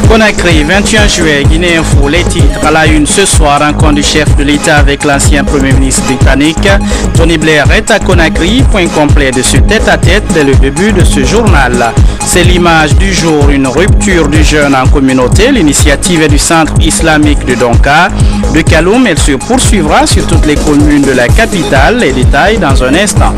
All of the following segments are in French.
Conakry, 21 juillet, Guinée Info, les titres à la une ce soir, rencontre du chef de l'État avec l'ancien Premier ministre britannique. Tony Blair est à Conakry, point complet de ce tête-à-tête dès le début de ce journal. C'est l'image du jour, une rupture du jeûne en communauté. L'initiative est du centre islamique de Donka. De Kaloum, elle se poursuivra sur toutes les communes de la capitale. Les détails dans un instant.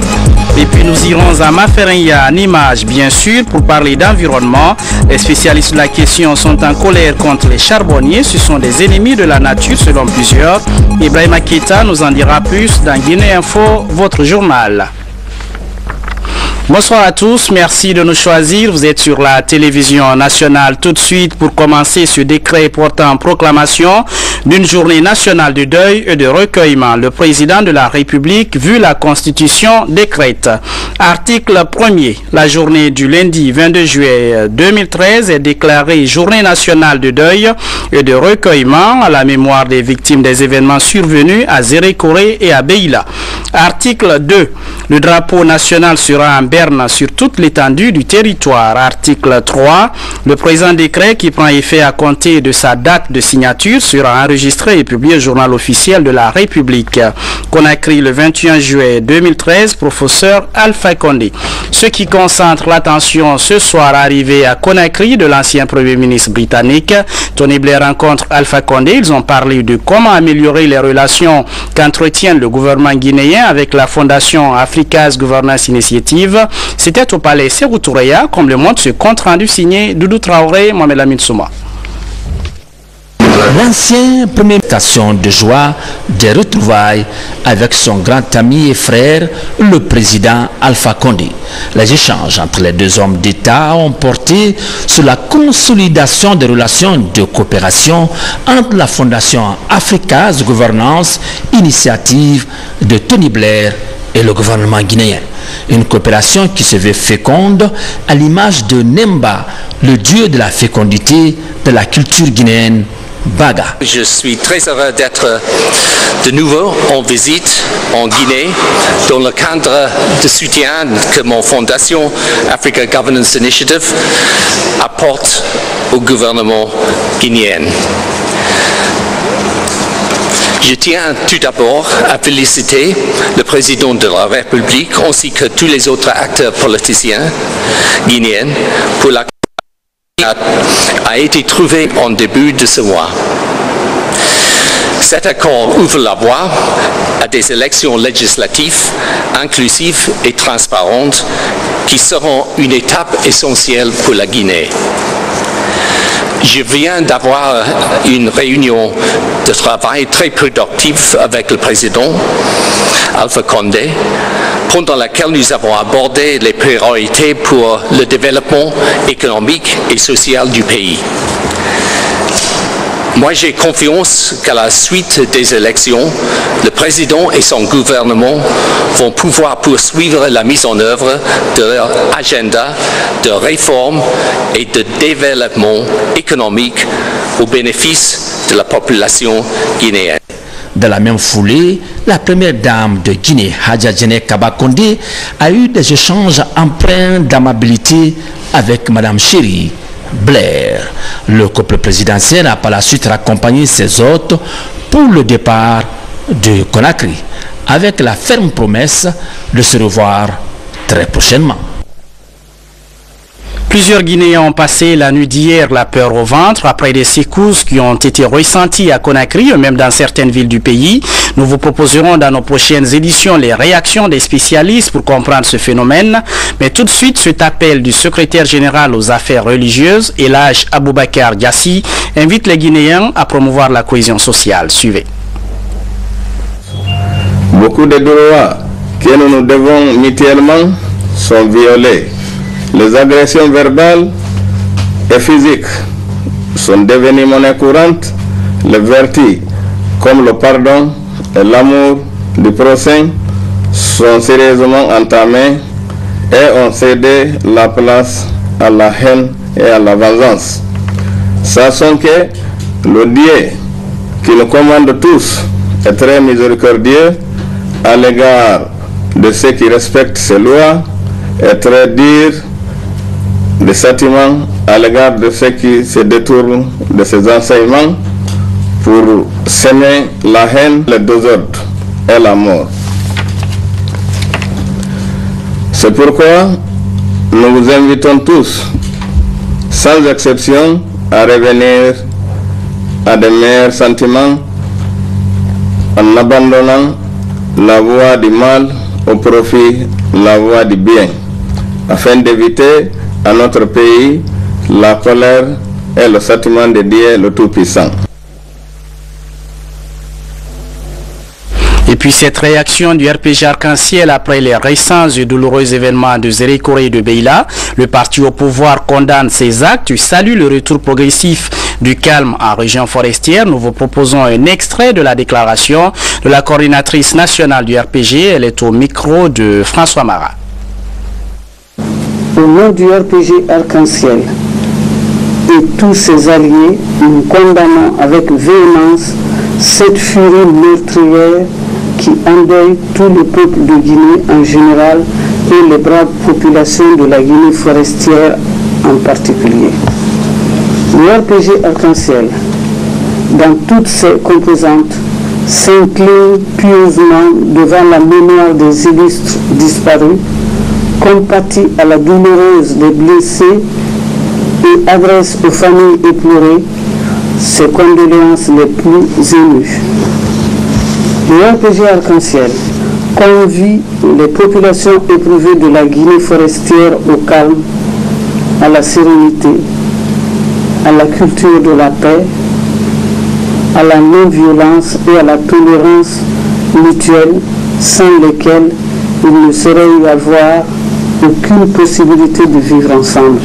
Et puis nous irons à Maferinya, en image bien sûr, pour parler d'environnement. Les spécialistes de la question sont en colère contre les charbonniers. Ce sont des ennemis de la nature selon plusieurs. Ibrahima Keita nous en dira plus dans Guinée Info, votre journal. Bonsoir à tous, merci de nous choisir. Vous êtes sur la télévision nationale. Tout de suite, pour commencer, ce décret portant proclamation d'une journée nationale de deuil et de recueillement. Le président de la République, vu la Constitution, décrète. Article 1er. La journée du lundi 22 juillet 2013 est déclarée journée nationale de deuil et de recueillement à la mémoire des victimes des événements survenus à Zérékoré et à Beila. Article 2. Le drapeau national sera en sur toute l'étendue du territoire. Article 3. Le présent décret qui prend effet à compter de sa date de signature sera enregistré et publié au journal officiel de la République. Conakry le 21 juillet 2013, professeur Alpha Condé. Ce qui concentre l'attention ce soir arrivé à Conakry de l'ancien Premier ministre britannique. Tony Blair rencontre Alpha Condé. Ils ont parlé de comment améliorer les relations qu'entretient le gouvernement guinéen avec la Fondation Africa's Governance Initiative. C'était au palais Sékou Toureya, comme le montre ce compte rendu signé Doudou Traoré, Mohamed Lamine Souma. L'ancien premier station de joie des retrouvailles avec son grand ami et frère, le président Alpha Condé. Les échanges entre les deux hommes d'État ont porté sur la consolidation des relations de coopération entre la Fondation Africa's Governance Initiative de Tony Blair et le gouvernement guinéen. Une coopération qui se veut féconde à l'image de Nemba, le dieu de la fécondité de la culture guinéenne, Baga. Je suis très heureux d'être de nouveau en visite en Guinée dans le cadre de soutien que mon fondation Africa Governance Initiative apporte au gouvernement guinéen. Je tiens tout d'abord à féliciter le président de la République ainsi que tous les autres acteurs politiciens guinéens pour l'accord qui a été trouvé en début de ce mois. Cet accord ouvre la voie à des élections législatives inclusives et transparentes qui seront une étape essentielle pour la Guinée. Je viens d'avoir une réunion de travail très productive avec le président Alpha Condé, pendant laquelle nous avons abordé les priorités pour le développement économique et social du pays. Moi, j'ai confiance qu'à la suite des élections, le président et son gouvernement vont pouvoir poursuivre la mise en œuvre de leur agenda de réforme et de développement économique au bénéfice de la population guinéenne. Dans la même foulée, la première dame de Guinée, Hadja Djené Kaba Condé, a eu des échanges empreints d'amabilité avec Madame Chéri Blair. Le couple présidentiel a par la suite raccompagné ses hôtes pour le départ de Conakry, avec la ferme promesse de se revoir très prochainement. Plusieurs Guinéens ont passé la nuit d'hier la peur au ventre après des secousses qui ont été ressenties à Conakry, même dans certaines villes du pays. Nous vous proposerons dans nos prochaines éditions les réactions des spécialistes pour comprendre ce phénomène. Mais tout de suite, cet appel du secrétaire général aux affaires religieuses, Elhaj Aboubakar Diassi, invite les Guinéens à promouvoir la cohésion sociale. Suivez. Beaucoup de droits que nous nous devons mutuellement sont violés. Les agressions verbales et physiques sont devenues monnaie courante. Les vertus comme le pardon et l'amour du prochain sont sérieusement entamés et ont cédé la place à la haine et à la vengeance. Sachant que le Dieu qui nous commande tous est très miséricordieux à l'égard de ceux qui respectent ses lois, est très dur de châtiment à l'égard de ceux qui se détournent de ces enseignements pour semer la haine, le désordre et la mort. C'est pourquoi nous vous invitons tous, sans exception, à revenir à de meilleurs sentiments en abandonnant la voie du mal au profit de la voie du bien, afin d'éviter à notre pays la colère et le châtiment de Dieu le Tout-Puissant. Et puis cette réaction du RPG Arc-en-Ciel après les récents et douloureux événements de Zérékoré et de Beila, le parti au pouvoir condamne ces actes et salue le retour progressif du calme en région forestière. Nous vous proposons un extrait de la déclaration de la coordinatrice nationale du RPG. Elle est au micro de François Marat. Au nom du RPG Arc-en-Ciel et tous ses alliés, nous condamnons avec véhémence cette furie meurtrière qui endeuille tout le peuple de Guinée en général et les braves populations de la Guinée forestière en particulier. Le RPG Arc-en-Ciel, dans toutes ses composantes, s'incline pieusement devant la mémoire des illustres disparus, compatit à la douloureuse des blessés et adresse aux familles éplorées ses condoléances les plus émues. Le RPG Arc-en-Ciel convie les populations éprouvées de la Guinée forestière au calme, à la sérénité, à la culture de la paix, à la non-violence et à la tolérance mutuelle, sans lesquelles il ne saurait y avoir aucune possibilité de vivre ensemble.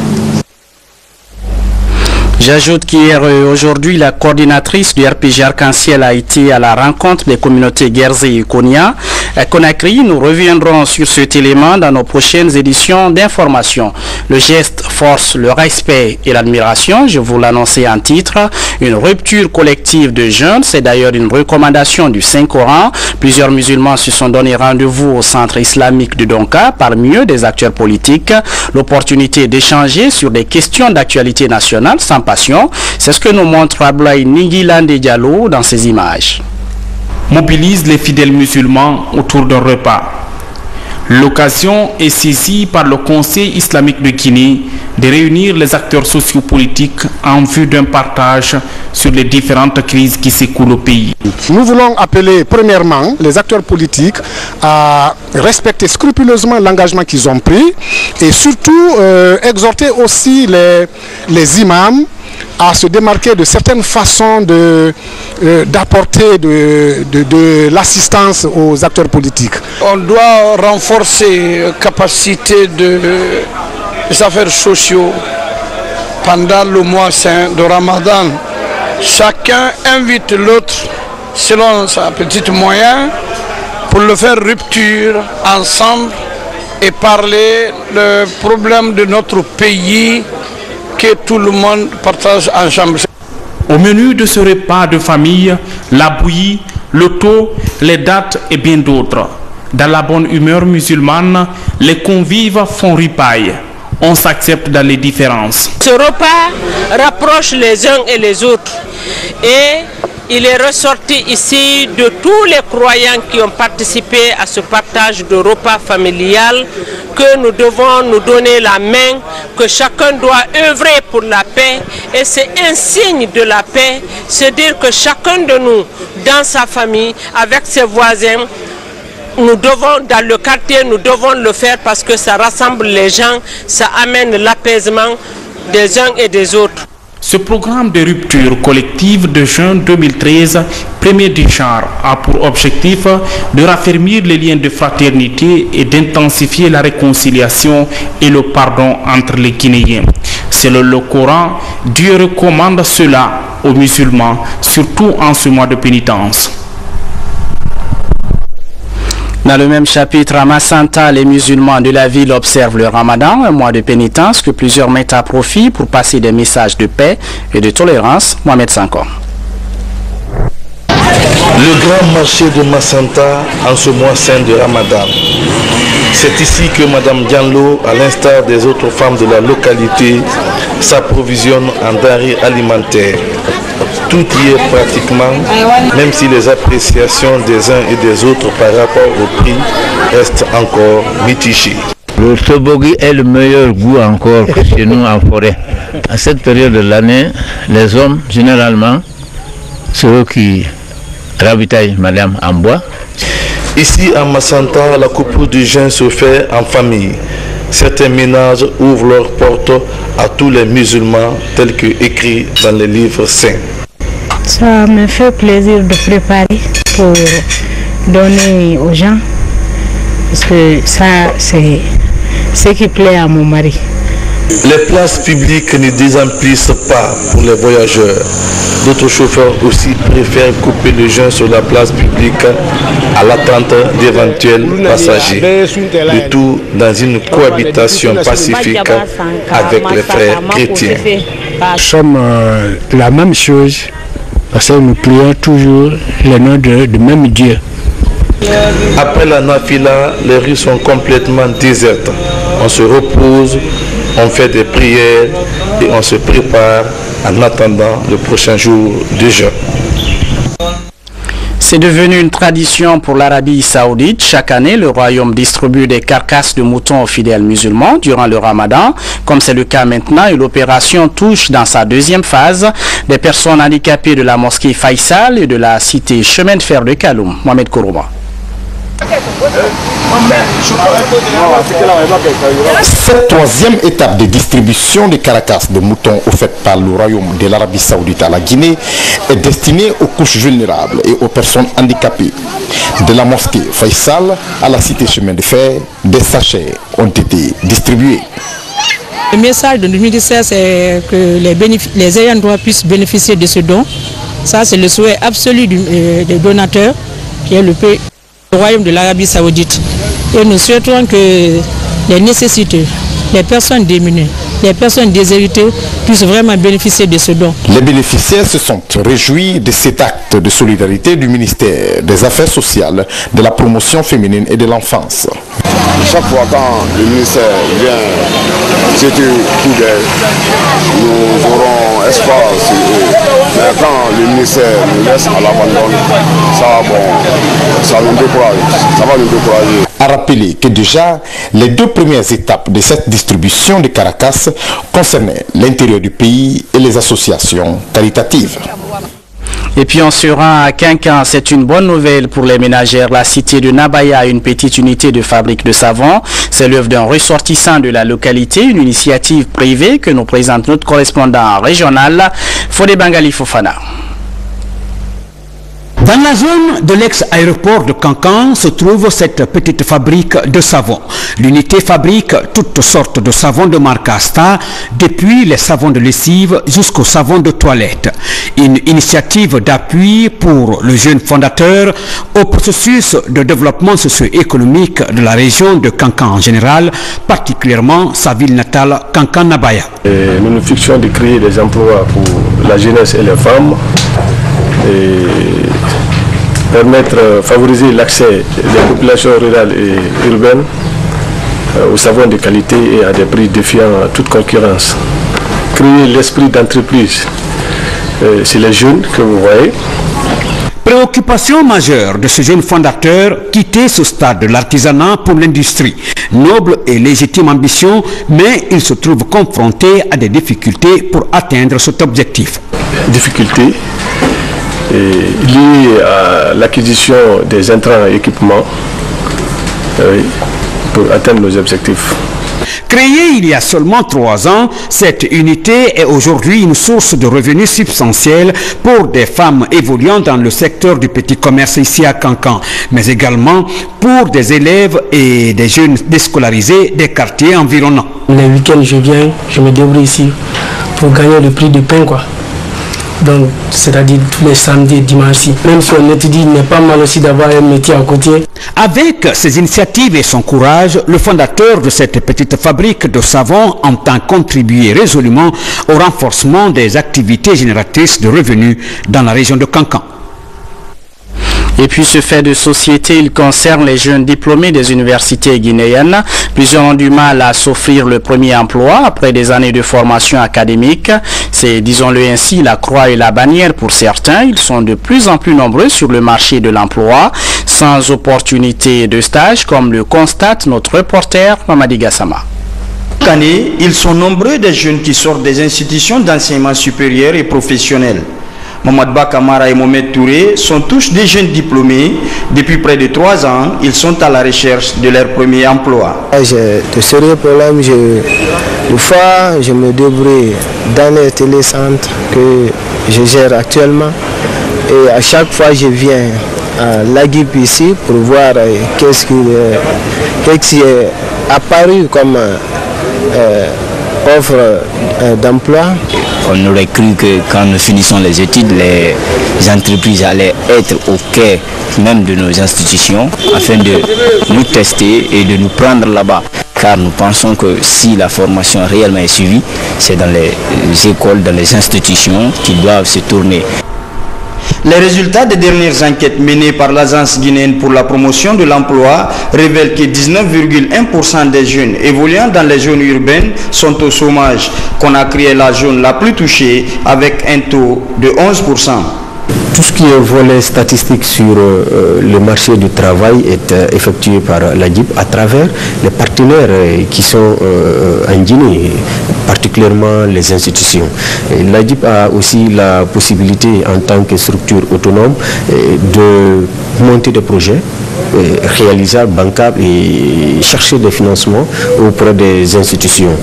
J'ajoute qu'hier et aujourd'hui, la coordinatrice du RPG Arc-en-Ciel a été à la rencontre des communautés Guerzé et Konya. À Conakry, nous reviendrons sur cet élément dans nos prochaines éditions d'information. Le geste force le respect et l'admiration. Je vous l'annonçais en titre. Une rupture collective de jeunes, c'est d'ailleurs une recommandation du Saint-Coran. Plusieurs musulmans se sont donné rendez-vous au centre islamique de Donka, parmi eux des acteurs politiques. L'opportunité d'échanger sur des questions d'actualité nationale sans passion. C'est ce que nous montre Ablaï Ningilande Diallo dans ces images. Mobilise les fidèles musulmans autour d'un repas. L'occasion est saisie par le Conseil islamique de Guinée de réunir les acteurs sociopolitiques en vue d'un partage sur les différentes crises qui secouent le pays. Nous voulons appeler premièrement les acteurs politiques à respecter scrupuleusement l'engagement qu'ils ont pris et surtout exhorter aussi les imams à se démarquer de certaines façons d'apporter de l'assistance aux acteurs politiques. On doit renforcer la capacité des affaires sociaux pendant le mois saint de Ramadan. Chacun invite l'autre selon sa petite moyen pour le faire rupture ensemble et parler le problème de notre pays que tout le monde partage ensemble. Au menu de ce repas de famille, la bouillie, le taux, les dates et bien d'autres. Dans la bonne humeur musulmane, les convives font ripaille. On s'accepte dans les différences. Ce repas rapproche les uns et les autres et il est ressorti ici de tous les croyants qui ont participé à ce partage de repas familial que nous devons nous donner la main, que chacun doit œuvrer pour la paix et c'est un signe de la paix, c'est dire que chacun de nous, dans sa famille, avec ses voisins, nous devons, dans le quartier, nous devons le faire parce que ça rassemble les gens, ça amène l'apaisement des uns et des autres. Ce programme de rupture collective de juin 2013, premier du genre, a pour objectif de raffermir les liens de fraternité et d'intensifier la réconciliation et le pardon entre les Guinéens. Selon le Coran, Dieu recommande cela aux musulmans, surtout en ce mois de pénitence. Dans le même chapitre, à Massanta, les musulmans de la ville observent le Ramadan, un mois de pénitence que plusieurs mettent à profit pour passer des messages de paix et de tolérance. Mohamed Sankor. Le grand marché de Massanta en ce mois saint de Ramadan. C'est ici que Mme Diallo, à l'instar des autres femmes de la localité, s'approvisionne en denrées alimentaires. Tout y est pratiquement, même si les appréciations des uns et des autres par rapport au prix restent encore mitigées. Le tobogui est le meilleur goût encore que chez nous en forêt. À cette période de l'année, les hommes, généralement, ceux qui ravitaillent madame en bois. Ici à Massanta, la coupure du jeûne se fait en famille. Certains ménages ouvrent leurs portes à tous les musulmans, tels que écrit dans les livres saints. Ça me fait plaisir de préparer pour donner aux gens, parce que ça c'est ce qui plaît à mon mari. Les places publiques ne désemplissent pas pour les voyageurs. D'autres chauffeurs aussi préfèrent couper le jeûne sur la place publique à l'attente d'éventuels passagers. Le tout dans une cohabitation pacifique avec les frères chrétiens. Nous sommes la même chose parce que nous prions toujours le nom de même Dieu. Après la nafila, les rues sont complètement désertes. On se repose, on fait des prières et on se prépare en attendant le prochain jour de jeûne. C'est devenu une tradition pour l'Arabie Saoudite. Chaque année, le royaume distribue des carcasses de moutons aux fidèles musulmans durant le Ramadan, comme c'est le cas maintenant, et l'opération touche dans sa deuxième phase des personnes handicapées de la mosquée Faisal et de la cité Chemin de Fer de Kaloum. Mohamed Kourouma. Cette troisième étape de distribution des carcasses de moutons offertes par le royaume de l'Arabie Saoudite à la Guinée est destinée aux couches vulnérables et aux personnes handicapées. De la mosquée Faisal à la cité Chemin de Fer, des sachets ont été distribués. Le message de 2017, c'est que les ayants droit puissent bénéficier de ce don. Ça, c'est le souhait absolu des donateurs, qui est le royaume de l'Arabie Saoudite. Et nous souhaitons que les nécessiteux, les personnes démunies, les personnes déshéritées puissent vraiment bénéficier de ce don. Les bénéficiaires se sont réjouis de cet acte de solidarité du ministère des Affaires sociales, de la promotion féminine et de l'enfance. Chaque fois quand le ministère vient jeter coup d'œil, nous aurons espoir sur eux. Mais quand le ministère nous laisse à l'abandon, ça nous décourage. Ça va nous décourager. A rappeler que déjà, les deux premières étapes de cette distribution de carcasses concernaient l'intérieur du pays et les associations caritatives. Et puis on se rend à Quincan, c'est une bonne nouvelle pour les ménagères. La cité de Nabaya, une petite unité de fabrique de savon, c'est l'œuvre d'un ressortissant de la localité, une initiative privée que nous présente notre correspondant régional, Fodé Bangali Fofana. Dans la zone de l'ex-aéroport de Cancan se trouve cette petite fabrique de savon. L'unité fabrique toutes sortes de savons de marque Asta, depuis les savons de lessive jusqu'aux savons de toilette. Une initiative d'appui pour le jeune fondateur au processus de développement socio-économique de la région de Cancan en général, particulièrement sa ville natale Cancan-Nabaya. Nous nous fixons de créer des emplois pour la jeunesse et les femmes. Et favoriser l'accès des populations rurales et urbaines aux savons de qualité et à des prix défiant toute concurrence. Créer l'esprit d'entreprise, c'est les jeunes que vous voyez. Préoccupation majeure de ce jeune fondateur, quitter ce stade de l'artisanat pour l'industrie. Noble et légitime ambition, mais il se trouve confronté à des difficultés pour atteindre cet objectif. Difficultés liées à l'acquisition des intrants et équipements pour atteindre nos objectifs. Créée il y a seulement 3 ans, cette unité est aujourd'hui une source de revenus substantiels pour des femmes évoluant dans le secteur du petit commerce ici à Cancan, mais également pour des élèves et des jeunes déscolarisés des quartiers environnants. Les week-ends, je viens, je me débrouille ici pour gagner le prix de pain, quoi. Donc, c'est-à-dire tous les samedis et dimanches. Même si on étudie, il n'est pas mal aussi d'avoir un métier à côté. Avec ses initiatives et son courage, le fondateur de cette petite fabrique de savon entend contribuer résolument au renforcement des activités génératrices de revenus dans la région de Cancan. Et puis ce fait de société, il concerne les jeunes diplômés des universités guinéennes. Plusieurs ont du mal à s'offrir le premier emploi après des années de formation académique. C'est, disons-le ainsi, la croix et la bannière pour certains. Ils sont de plus en plus nombreux sur le marché de l'emploi, sans opportunité de stage, comme le constate notre reporter Mamadi Gassama. Chaque année, ils sont nombreux des jeunes qui sortent des institutions d'enseignement supérieur et professionnel. Mohamed Bakamara et Mohamed Touré sont tous des jeunes diplômés. Depuis près de 3 ans, ils sont à la recherche de leur premier emploi. J'ai de sérieux problèmes. Des fois, je me débrouille dans les télécentres que je gère actuellement. Et à chaque fois, je viens à l'AGIP ici pour voir qu'est-ce qui est apparu comme offre d'emploi. On aurait cru que quand nous finissons les études, les entreprises allaient être au cœur même de nos institutions afin de nous tester et de nous prendre là-bas. Car nous pensons que si la formation réellement est suivie, c'est dans les écoles, dans les institutions qui doivent se tourner. Les résultats des dernières enquêtes menées par l'Agence guinéenne pour la promotion de l'emploi révèlent que 19,1% des jeunes évoluant dans les zones urbaines sont au chômage. Conakry est la zone la plus touchée avec un taux de 11%. Tout ce qui est volet statistique sur le marché du travail est effectué par l'AGIP à travers les partenaires qui sont en Guinée, particulièrement les institutions. L'AGIP a aussi la possibilité en tant que structure autonome de monter des projets réalisables, bancables et chercher des financements auprès des institutions.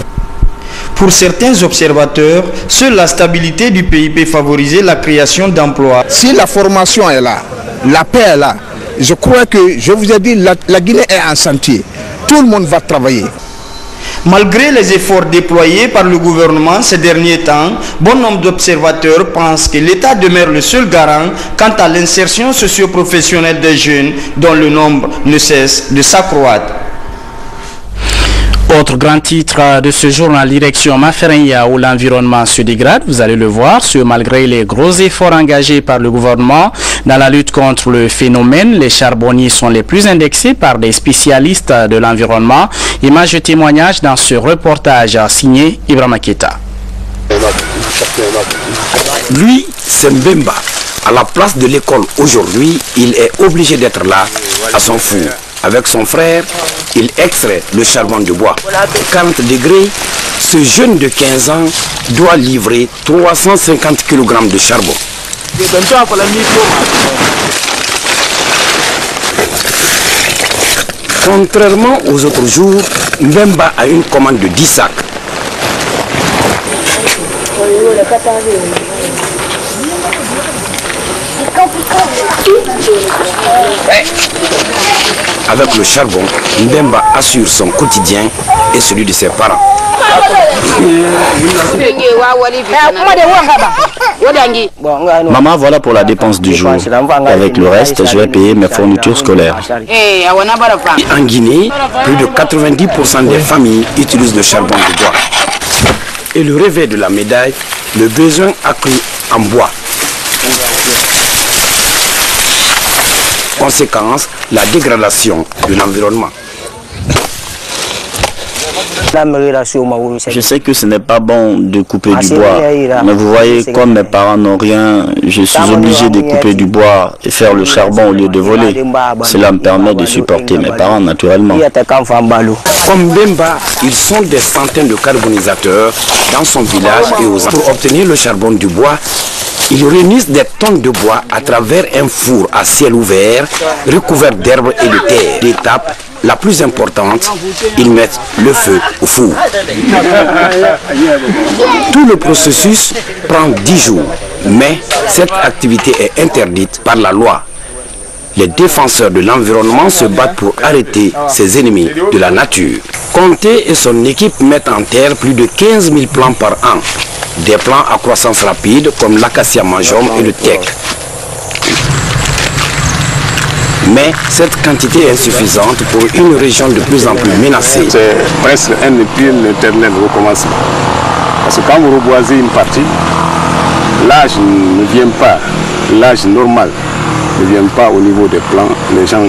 Pour certains observateurs, seule la stabilité du pays peut favoriser la création d'emplois. Si la formation est là, la paix est là, je crois que, je vous ai dit, la Guinée est en chantier. Tout le monde va travailler. Malgré les efforts déployés par le gouvernement ces derniers temps, bon nombre d'observateurs pensent que l'État demeure le seul garant quant à l'insertion socio-professionnelle des jeunes dont le nombre ne cesse de s'accroître. Autre grand titre de ce journal, direction Maferenya où l'environnement se dégrade, vous allez le voir, ce malgré les gros efforts engagés par le gouvernement dans la lutte contre le phénomène. Les charbonniers sont les plus indexés par des spécialistes de l'environnement. Image et témoignage dans ce reportage signé Ibrahima Keita. Lui, c'est Mbemba. À la place de l'école aujourd'hui, il est obligé d'être là, à son four. Avec son frère, il extrait le charbon de bois. 40 degrés, ce jeune de 15 ans doit livrer 350 kg de charbon. Contrairement aux autres jours, Mbemba a une commande de 10 sacs. Avec le charbon, Mbemba assure son quotidien et celui de ses parents. Maman, voilà pour la dépense du jour. Avec le reste, je vais payer mes fournitures scolaires. En Guinée, plus de 90% des familles utilisent le charbon de bois. Et le revers de la médaille, le besoin accru en bois. Conséquence, la dégradation de l'environnement. Je sais que ce n'est pas bon de couper du bois, mais vous voyez, comme mes parents n'ont rien, je suis obligé de couper du bois et faire le charbon au lieu de voler. Cela me permet de supporter mes parents naturellement. Comme Mbemba, ils sont des centaines de carbonisateurs dans son village et aux pour obtenir le charbon du bois. Ils réunissent des tonnes de bois à travers un four à ciel ouvert, recouvert d'herbes et de terre. L'étape la plus importante, ils mettent le feu au four. Tout le processus prend 10 jours, mais cette activité est interdite par la loi. Les défenseurs de l'environnement se battent pour arrêter ces ennemis de la nature. Conté et son équipe mettent en terre plus de 15 000 plants par an. Des plants à croissance rapide comme l'acacia majum et le teck. Mais cette quantité est insuffisante pour une région de plus en plus menacée. C'est presque un éternel recommencement. Parce que quand vous reboisez une partie, l'âge ne vient pas, l'âge normal ne viennent pas au niveau des plans, les gens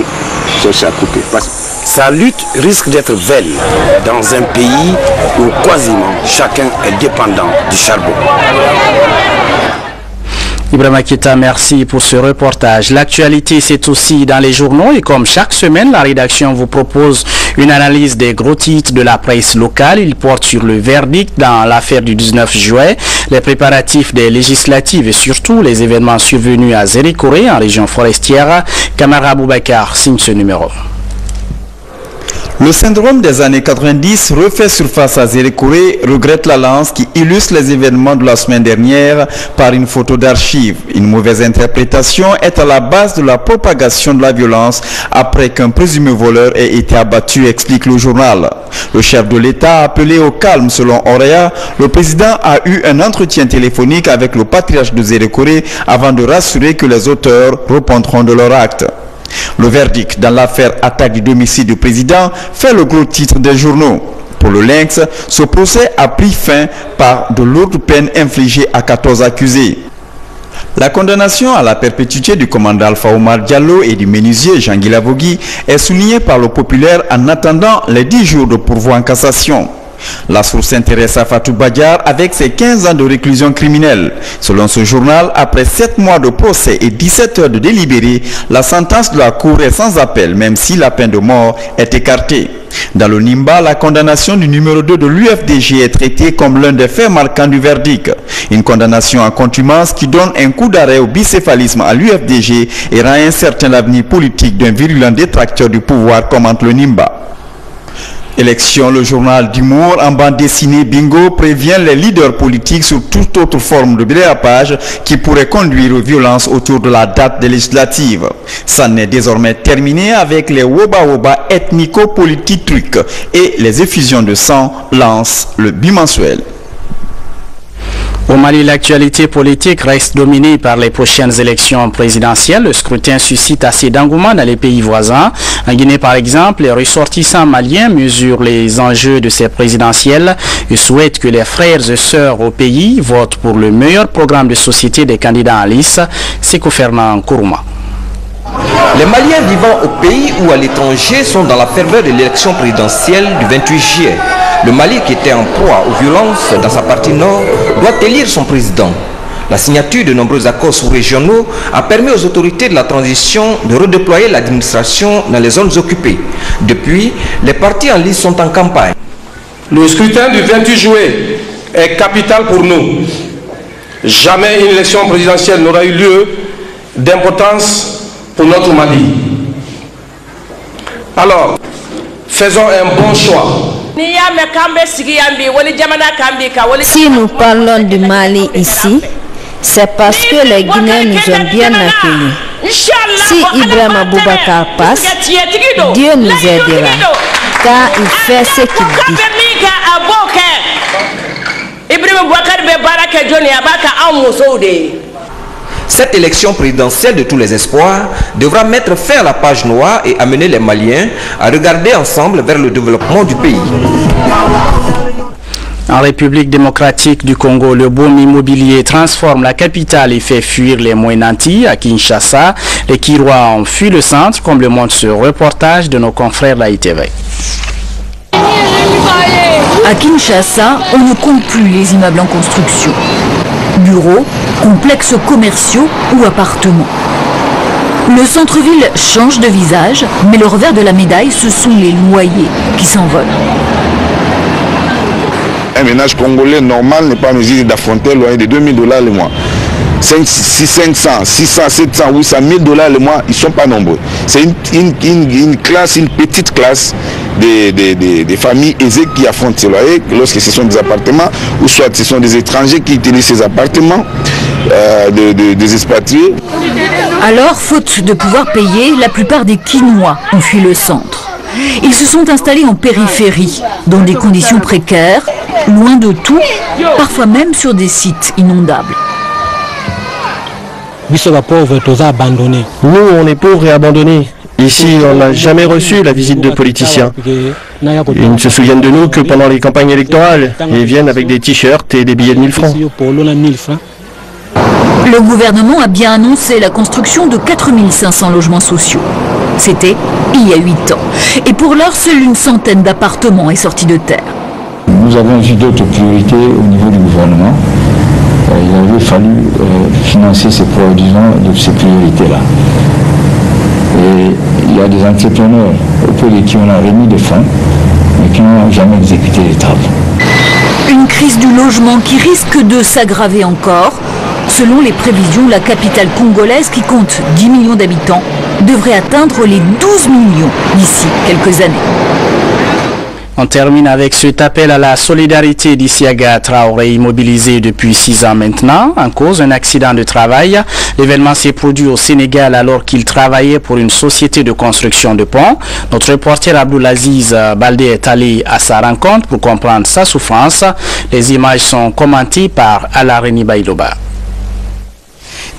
cherchent à couper. Sa lutte risque d'être vaine dans un pays où quasiment chacun est dépendant du charbon. Ibrahima Keita, merci pour ce reportage. L'actualité, c'est aussi dans les journaux et comme chaque semaine, la rédaction vous propose une analyse des gros titres de la presse locale. Il porte sur le verdict dans l'affaire du 19 juillet, les préparatifs des législatives et surtout les événements survenus à Zérékoré en région forestière. Kamara Boubacar signe ce numéro. Le syndrome des années 90 refait surface à Zérékoré, regrette la Lance qui illustre les événements de la semaine dernière par une photo d'archive. Une mauvaise interprétation est à la base de la propagation de la violence après qu'un présumé voleur ait été abattu, explique le journal. Le chef de l'État a appelé au calme selon Orea. Le président a eu un entretien téléphonique avec le patriarche de Zérékoré avant de rassurer que les auteurs répondront de leur acte. Le verdict dans l'affaire attaque du domicile du président fait le gros titre des journaux. Pour le Lynx, ce procès a pris fin par de lourdes peines infligées à 14 accusés. La condamnation à la perpétuité du commandant Alpha Omar Diallo et du menuisier Jean-Guy Lavogui est soulignée par le populaire en attendant les 10 jours de pourvoi en cassation. La source s'intéresse à Fatou Badiar avec ses 15 ans de réclusion criminelle. Selon ce journal, après 7 mois de procès et 17 heures de délibéré, la sentence de la Cour est sans appel, même si la peine de mort est écartée. Dans le Nimba, la condamnation du numéro 2 de l'UFDG est traitée comme l'un des faits marquants du verdict. Une condamnation en contumace qui donne un coup d'arrêt au bicéphalisme à l'UFDG et rend incertain l'avenir politique d'un virulent détracteur du pouvoir, commente le Nimba. Élection, le journal d'humour en bande dessinée Bingo prévient les leaders politiques sur toute autre forme de dérapage qui pourrait conduire aux violences autour de la date des législatives. Ça n'est désormais terminé avec les woba-woba ethnico-politiques trucs et les effusions de sang, lance le bimensuel. Au Mali, l'actualité politique reste dominée par les prochaines élections présidentielles. Le scrutin suscite assez d'engouement dans les pays voisins. En Guinée, par exemple, les ressortissants maliens mesurent les enjeux de ces présidentielles et souhaitent que les frères et sœurs au pays votent pour le meilleur programme de société des candidats en lice. Seko Fernand Kourouma. Les Maliens vivant au pays ou à l'étranger sont dans la ferveur de l'élection présidentielle du 28 juillet. Le Mali, qui était en proie aux violences dans sa partie nord, doit élire son président. La signature de nombreux accords sous-régionaux a permis aux autorités de la transition de redéployer l'administration dans les zones occupées. Depuis, les partis en lice sont en campagne. Le scrutin du 28 juillet est capital pour nous. Jamais une élection présidentielle n'aura eu lieu d'importance pour notre Mali. Alors, faisons un bon choix. Si nous parlons du Mali ici, c'est parce que les Guinéens nous ont bien accueillis. Si Ibrahima Boubacar passe, Dieu nous aidera, car il fait ce qu'il dit. Cette élection présidentielle de tous les espoirs devra mettre fin à la page noire et amener les Maliens à regarder ensemble vers le développement du pays. En République démocratique du Congo, le boom immobilier transforme la capitale et fait fuir les Moyenantis. À Kinshasa, les Kirois ont fui le centre, comme le montre ce reportage de nos confrères de la ITV. À Kinshasa, on ne compte plus les immeubles en construction. Bureaux, complexes commerciaux ou appartements. Le centre-ville change de visage, mais le revers de la médaille, ce sont les loyers qui s'envolent. Un ménage congolais normal n'est pas mesure d'affronter un loyer de $2000 le mois. 500, 600, 700, 800, $1000 le mois, ils ne sont pas nombreux. C'est une classe, une petite classe des familles aisées qui affrontent ces loyers lorsque ce sont des appartements, ou soit ce sont des étrangers qui utilisent ces appartements, des expatriés. Alors, faute de pouvoir payer, la plupart des Kinois ont fui le centre. Ils se sont installés en périphérie, dans des conditions précaires, loin de tout, parfois même sur des sites inondables. Nous, on est pauvres et abandonnés. Ici, on n'a jamais reçu la visite de politiciens. Ils ne se souviennent de nous que pendant les campagnes électorales et viennent avec des t-shirts et des billets de 1000 francs. Le gouvernement a bien annoncé la construction de 4500 logements sociaux. C'était il y a 8 ans. Et pour l'heure, seule une centaine d'appartements est sortie de terre. Nous avons vu d'autres priorités au niveau du gouvernement. Il avait fallu financer ces priorités-là. Et il y a des entrepreneurs auprès de qui on a remis des fonds, mais qui n'ont jamais exécuté les travaux. Une crise du logement qui risque de s'aggraver encore. Selon les prévisions, la capitale congolaise, qui compte 10 millions d'habitants, devrait atteindre les 12 millions d'ici quelques années. On termine avec cet appel à la solidarité d'Isiaga Traoré, immobilisé depuis 6 ans maintenant, en cause d'un accident de travail. L'événement s'est produit au Sénégal alors qu'il travaillait pour une société de construction de ponts. Notre reporter Abdoulaziz Baldé est allé à sa rencontre pour comprendre sa souffrance. Les images sont commentées par Alareni Bailoba.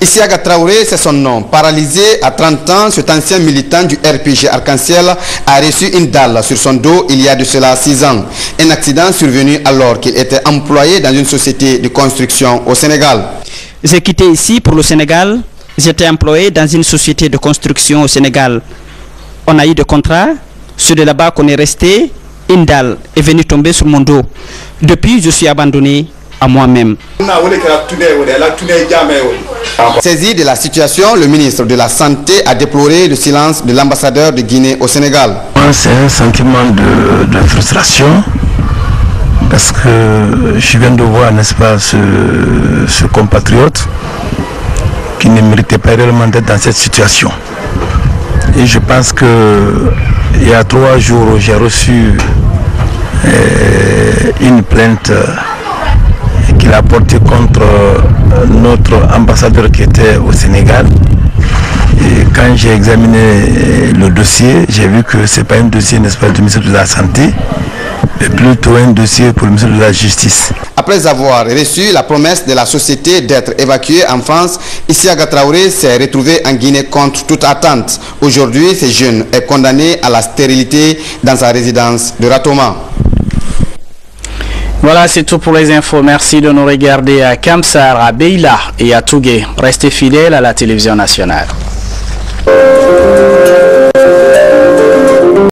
Isiaga Traoré, c'est son nom. Paralysé à 30 ans, cet ancien militant du RPG Arc-en-Ciel a reçu une dalle sur son dos il y a de cela 6 ans. Un accident survenu alors qu'il était employé dans une société de construction au Sénégal. J'ai quitté ici pour le Sénégal. J'étais employé dans une société de construction au Sénégal. On a eu des contrats. C'est de là-bas qu'on est resté. Une dalle est venue tomber sur mon dos. Depuis, je suis abandonné à moi-même. Saisi de la situation, le ministre de la Santé a déploré le silence de l'ambassadeur de Guinée au Sénégal. C'est un sentiment de frustration parce que je viens de voir, n'est-ce pas, ce compatriote qui ne méritait pas réellement d'être dans cette situation. Et je pense que il y a 3 jours, j'ai reçu une plainte qu'il a portée contre notre ambassadeur qui était au Sénégal. Et quand j'ai examiné le dossier, j'ai vu que ce n'est pas un dossier, n'est-ce pas, du ministère de la Santé, mais plutôt un dossier pour le ministère de la Justice. Après avoir reçu la promesse de la société d'être évacué en France, Isiaga Traoré s'est retrouvé en Guinée contre toute attente. Aujourd'hui, ce jeune est condamné à la stérilité dans sa résidence de Ratoma. Voilà, c'est tout pour les infos. Merci de nous regarder à Kamsar, à Beila et à Tougué. Restez fidèles à la télévision nationale.